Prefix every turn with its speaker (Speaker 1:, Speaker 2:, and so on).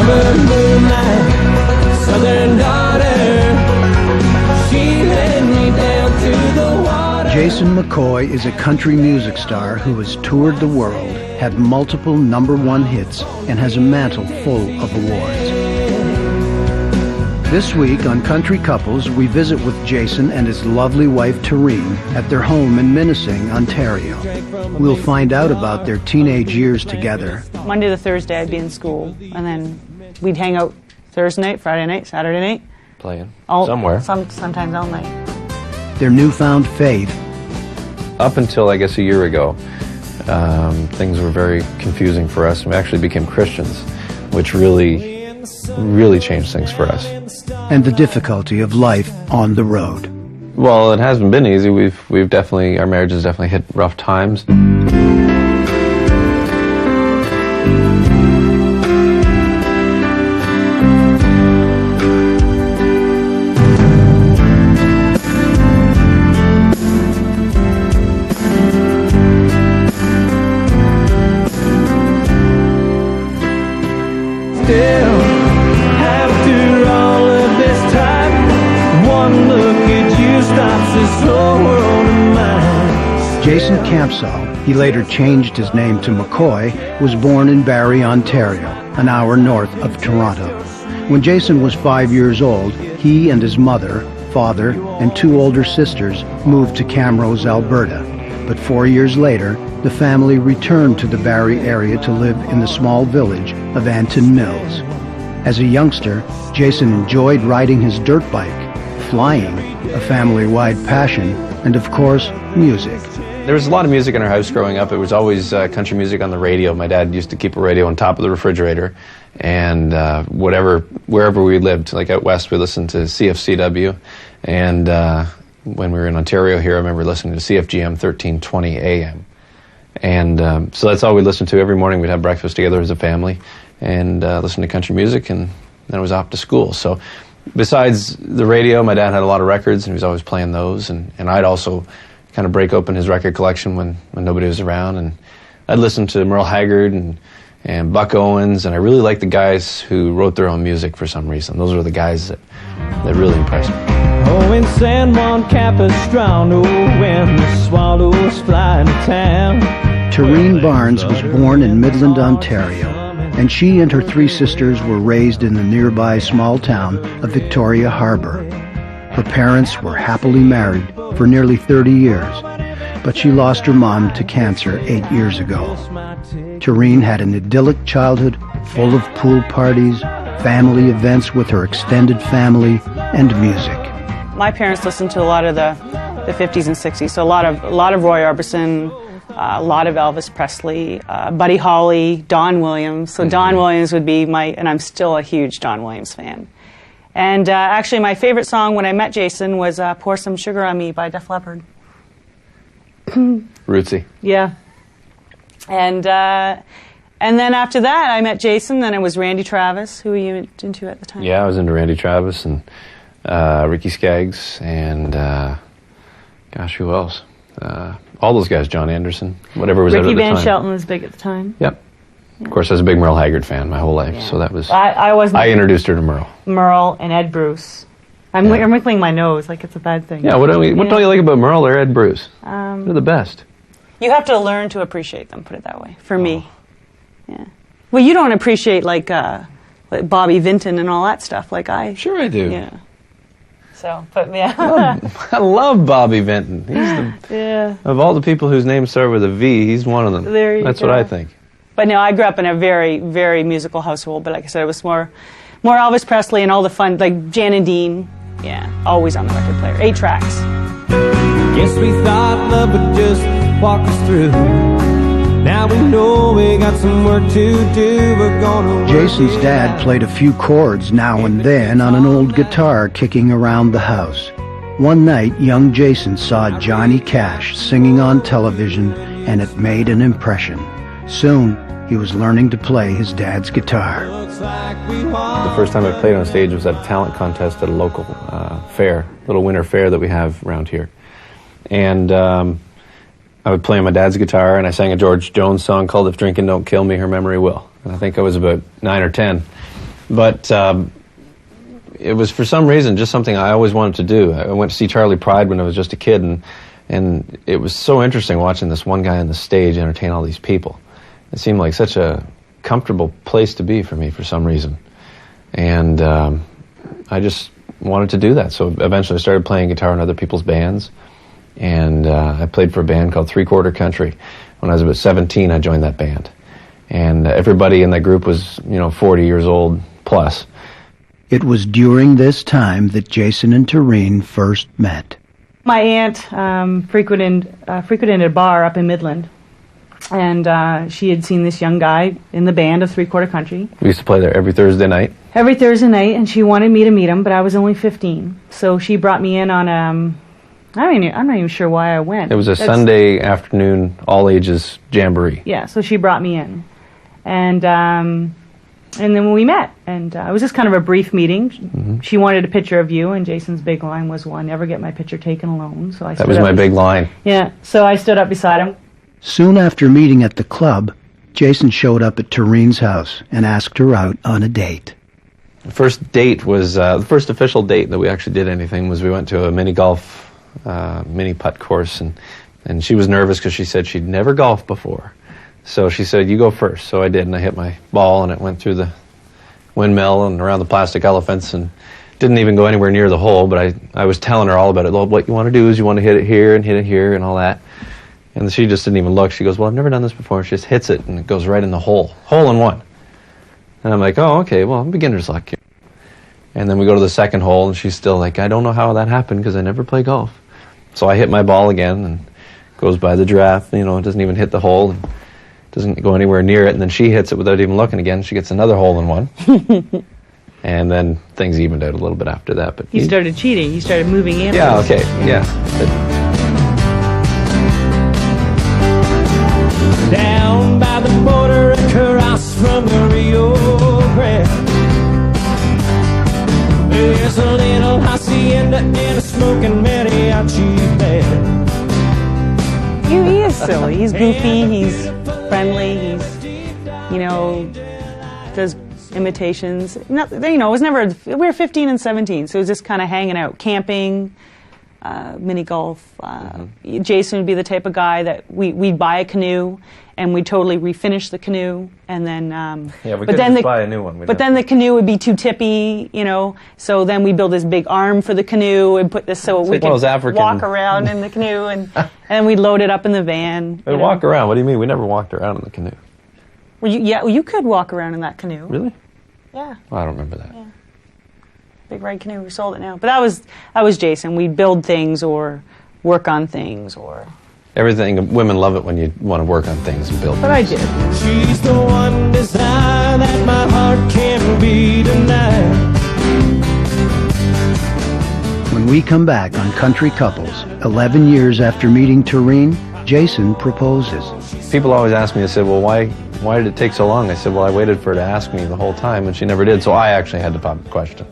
Speaker 1: Summer moonlight, southern daughter, she led me down to the water.
Speaker 2: Jason McCoy is a country music star who has toured the world, had multiple #1 hits, and has a mantle full of awards. This week on Country Couples, we visit with Jason and his lovely wife Tareen at their home in Minising, Ontario. We'll find out about their teenage years together.
Speaker 3: Monday to Thursday I'd be in school, and then we'd hang out Thursday night, Friday night, Saturday night.
Speaker 4: Playing somewhere.
Speaker 3: Sometimes all night.
Speaker 2: Their newfound faith.
Speaker 4: Up until, I guess, a year ago, things were very confusing for us. We actually became Christians, which really changed things for us.
Speaker 2: And the difficulty of life on the road.
Speaker 4: Well, it hasn't been easy. We've definitely, our marriage has definitely hit rough times.
Speaker 1: Still, after all of this time, one look at you stops this whole world of mine.
Speaker 2: Jason Campsall, he later changed his name to McCoy, was born in Barrie, Ontario, an hour north of Toronto. When Jason was 5 years old, he and his mother, father, and 2 older sisters moved to Camrose, Alberta. But 4 years later, the family returned to the Barrie area to live in the small village of Anton Mills. As a youngster, Jason enjoyed riding his dirt bike, flying, a family-wide passion, and of course, music.
Speaker 4: There was a lot of music in our house growing up. It was always country music on the radio. My dad used to keep a radio on top of the refrigerator, and wherever we lived, like out west, we listened to CFCW, and when we were in Ontario here, I remember listening to CFGM 1320 AM. And so that's all we listened to every morning. We'd have breakfast together as a family and listen to country music, and then I was off to school. So besides the radio, my dad had a lot of records, and he was always playing those, and I'd also kind of break open his record collection when nobody was around, and I'd listen to Merle Haggard and Buck Owens, and I really liked the guys who wrote their own music for some reason. Those were the guys that really impressed me.
Speaker 1: Oh, in San Juan Capistrano, when the swallows fly to town.
Speaker 2: Tareen Barnes was born in Midland, Ontario, and she and her 3 sisters were raised in the nearby small town of Victoria Harbour. Her parents were happily married for nearly 30 years, but she lost her mom to cancer 8 years ago. Tareen had an idyllic childhood full of pool parties, family events with her extended family, and music.
Speaker 3: My parents listened to a lot of the 50s and 60s, so a lot of Roy Orbison, a lot of Elvis Presley, Buddy Holly, Don Williams. So Don Williams would be and I'm still a huge Don Williams fan. And actually my favorite song when I met Jason was Pour Some Sugar on Me by Def Leppard.
Speaker 4: Rootsy.
Speaker 3: Yeah. And then after that I met Jason, then it was Randy Travis. Who were you into at the time?
Speaker 4: Yeah, I was into Randy Travis and Ricky Skaggs and gosh, who else? All those guys, John Anderson, whatever was out at the time.
Speaker 3: Ricky Van Shelton was big at the time.
Speaker 4: Yep. Yeah. Of course, I was a big Merle Haggard fan my whole life, so that was...
Speaker 3: I
Speaker 4: introduced her to Merle.
Speaker 3: Merle and Ed Bruce. I'm wrinkling my nose like it's a bad thing.
Speaker 4: Yeah, what don't you like about Merle or Ed Bruce? They're the best.
Speaker 3: You have to learn to appreciate them, put it that way, for me. Yeah. Well, you don't appreciate like Bobby Vinton and all that stuff like I...
Speaker 4: Sure I do.
Speaker 3: Yeah. So, but yeah.
Speaker 4: I love Bobby Vinton. He's of all the people whose names start with a V, he's one of them. That's what I think.
Speaker 3: But no, I grew up in a very, very musical household. But like I said, it was more Elvis Presley and all the fun, like Jan and Dean. Yeah, always on the record player. 8 tracks.
Speaker 1: Guess we thought love would just walk us through. Now we know we got some work to do. We're gonna.
Speaker 2: Jason's dad played a few chords now and then on an old guitar kicking around the house. One night, young Jason saw Johnny Cash singing on television, and it made an impression. Soon, he was learning to play his dad's guitar.
Speaker 4: The first time I played on stage was at a talent contest at a local fair, little winter fair that we have around here. And I would play on my dad's guitar, and I sang a George Jones song called If Drinking Don't Kill Me, Her Memory Will. And I think I was about 9 or 10. But it was, for some reason, just something I always wanted to do. I went to see Charlie Pride when I was just a kid, and it was so interesting watching this one guy on the stage entertain all these people. It seemed like such a comfortable place to be for me for some reason. And I just wanted to do that. So eventually I started playing guitar in other people's bands, and I played for a band called 3/4 Country. When I was about 17, I joined that band. And everybody in that group was, 40 years old plus.
Speaker 2: It was during this time that Jason and Tareen first met.
Speaker 3: My aunt frequented a bar up in Midland, and she had seen this young guy in the band of 3/4 Country.
Speaker 4: We used to play there every Thursday night.
Speaker 3: Every Thursday night, and she wanted me to meet him, but I was only 15. So she brought me in on I'm not even sure why I went.
Speaker 4: It was a Sunday afternoon, all-ages jamboree.
Speaker 3: Yeah, so she brought me in. And then we met, and it was just kind of a brief meeting. Mm-hmm. She wanted a picture of you, and Jason's big line was, well, I never get my picture taken alone. So
Speaker 4: that was my big line.
Speaker 3: Yeah, so I stood up beside him.
Speaker 2: Soon after meeting at the club, Jason showed up at Tareen's house and asked her out on a date.
Speaker 4: The first date was, the first official date that we actually did anything was we went to a mini golf, mini putt course, and she was nervous because she said she'd never golfed before. So she said, you go first. So I did, and I hit my ball, and it went through the windmill and around the plastic elephants, and didn't even go anywhere near the hole, but I was telling her all about it. What you want to do is you want to hit it here and all that. And she just didn't even look. She goes, well, I've never done this before. She just hits it, and it goes right in the hole. Hole in one. And I'm like, oh, okay, well, beginner's luck here. And then we go to the second hole, and she's still like, I don't know how that happened because I never play golf. So I hit my ball again, and goes by the draft. It doesn't even hit the hole. And doesn't go anywhere near it, and then she hits it without even looking again. She gets another hole in one. And then things evened out a little bit after that. But
Speaker 3: you started cheating. You started moving in.
Speaker 4: Yeah, okay, yeah.
Speaker 1: Down by the border across from the Rio Grande, there's a little hacienda and a smoking mariachi band.
Speaker 3: He is silly. He's goofy. He's friendly. He's, does imitations. It was never. We were 15 and 17, so it was just kind of hanging out, camping, mini golf. Jason would be the type of guy that we'd buy a canoe and we'd totally refinish the canoe, and then
Speaker 4: we couldn't just buy a new one.
Speaker 3: Then the canoe would be too tippy, So then we build this big arm for the canoe and put this so we could walk around in the canoe, and we'd load it up in the van.
Speaker 4: Walk around? What do you mean? We never walked around in the canoe.
Speaker 3: Well, you could walk around in that canoe.
Speaker 4: Really?
Speaker 3: Yeah.
Speaker 4: Well, I don't remember that.
Speaker 3: Yeah. Big red canoe. We sold it now, but that was Jason. We'd build things or work on things or.
Speaker 4: Everything. Women love it when you want to work on things and build things.
Speaker 3: But I did.
Speaker 1: She's the one desire that my heart can't be denied.
Speaker 2: When we come back on Country Couples, 11 years after meeting Tareen, Jason proposes.
Speaker 4: People always ask me, they said, well, why did it take so long? I said, well, I waited for her to ask me the whole time, and she never did, so I actually had to pop the question.